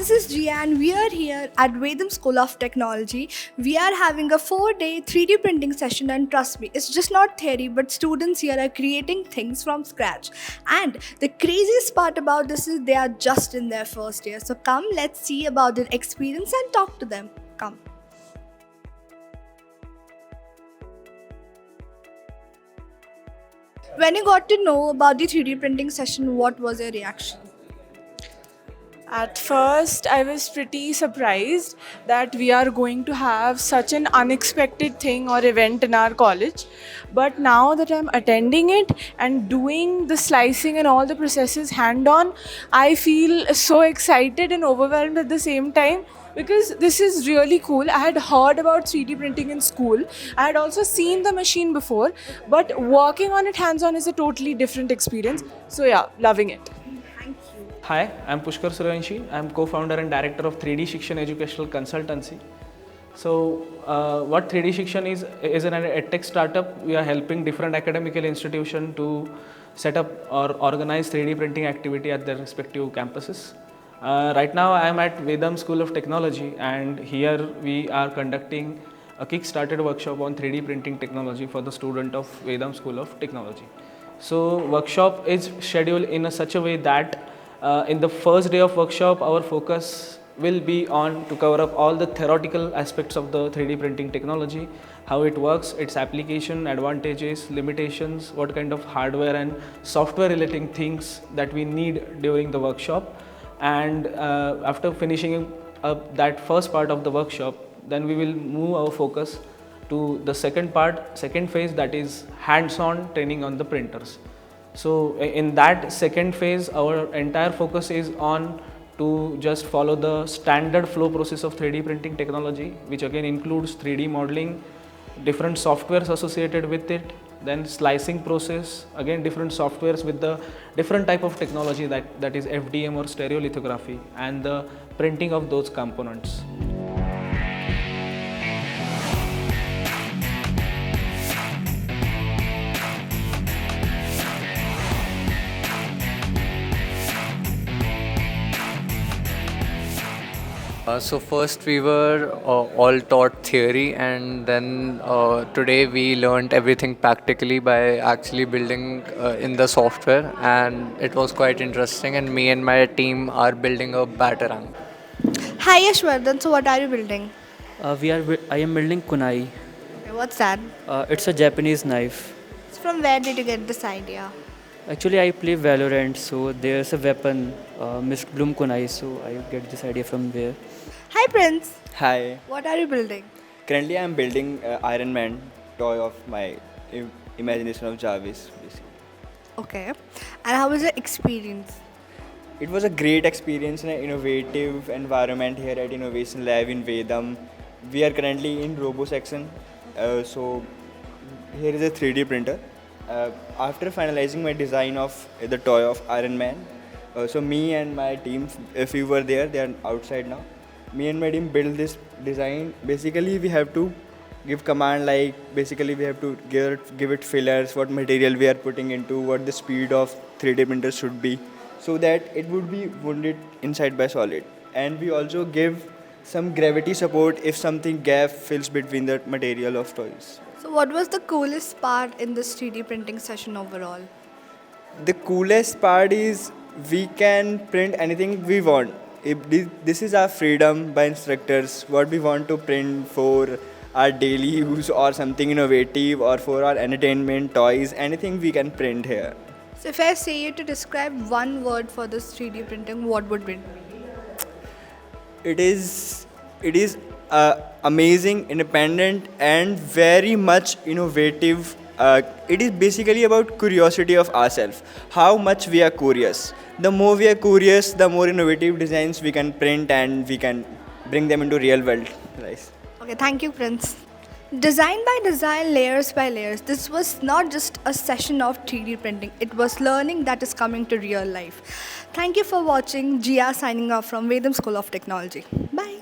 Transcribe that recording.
this is Gia and we are here at Vedam School of Technology. We are having a 4-day 3D printing session and trust me, it's just not theory but students here are creating things from scratch. And the craziest part about this is they are just in their first year. So come, let's see about their experience and talk to them. Come. When you got to know about the 3D printing session, what was your reaction? At first, I was pretty surprised that we are going to have such an unexpected thing or event in our college. But now that I'm attending it and doing the slicing and all the processes hand on, I feel so excited and overwhelmed at the same time because this is really cool. I had heard about 3D printing in school. I had also seen the machine before, but working on it hands on is a totally different experience. So, yeah, loving it. Hi, I'm Pushkar Suryanshi. I'm co-founder and director of 3D Shikshan Educational Consultancy. So, what 3D Shikshan is an edtech startup. We are helping different academical institutions to set up or organize 3D printing activity at their respective campuses. Right now, I am at Vedam School of Technology, and here we are conducting a kick-started workshop on 3D printing technology for the student of Vedam School of Technology. So, workshop is scheduled in such a way that in the first day of workshop, our focus will be on to cover up all the theoretical aspects of the 3D printing technology, how it works, its application, advantages, limitations, what kind of hardware and software relating things that we need during the workshop. And after finishing up that first part of the workshop, then we will move our focus to the second phase, that is hands-on training on the printers. So in that second phase, our entire focus is on to just follow the standard flow process of 3D printing technology, which again includes 3D modeling, different softwares associated with it, then slicing process, again different softwares with the different type of technology that is FDM or stereolithography, and the printing of those components. So first we were all taught theory, and then today we learned everything practically by actually building in the software, and it was quite interesting. And me and my team are building a batarang. Hi Yashwardhan, so what are you building? I am building kunai. Okay, what's that? It's a Japanese knife. So from where did you get this idea? Actually, I play Valorant, so there's a weapon, Mist Bloom kunai. So I get this idea from there. Hi Prince, Hi. what are you building? Currently, I'm building Iron Man toy of my imagination of Jarvis. Basically, Okay. And how was your experience? it was a great experience in an innovative environment here at Innovation Lab in Vedam. We are currently in Robo section. So here is a 3D printer. After finalizing my design of the toy of Iron Man, so me and my team, if you were there, they are outside now. Me and my team build this design. Basically, we have to give command, like basically we have to give it fillers, what material we are putting into, what the speed of 3D printer should be, so that it would be wounded inside by solid. And we also give some gravity support if something gap fills between the material of toys. So what was the coolest part in this 3D printing session overall? The coolest part is we can print anything we want. If this is our freedom by instructors, what we want to print for our daily use or something innovative or for our entertainment, toys, anything we can print here. So if I say you to describe one word for this 3D printing, what would it be? It is amazing, independent, and very much innovative. It is basically about curiosity of ourselves. How much we are curious. The more we are curious, the more innovative designs we can print and we can bring them into real world. Right. Okay, thank you, Prince. Design by design, layers by layers. This was not just a session of 3D printing, it was learning that is coming to real life. Thank you for watching. Gia signing off from Vedam School of Technology. Bye.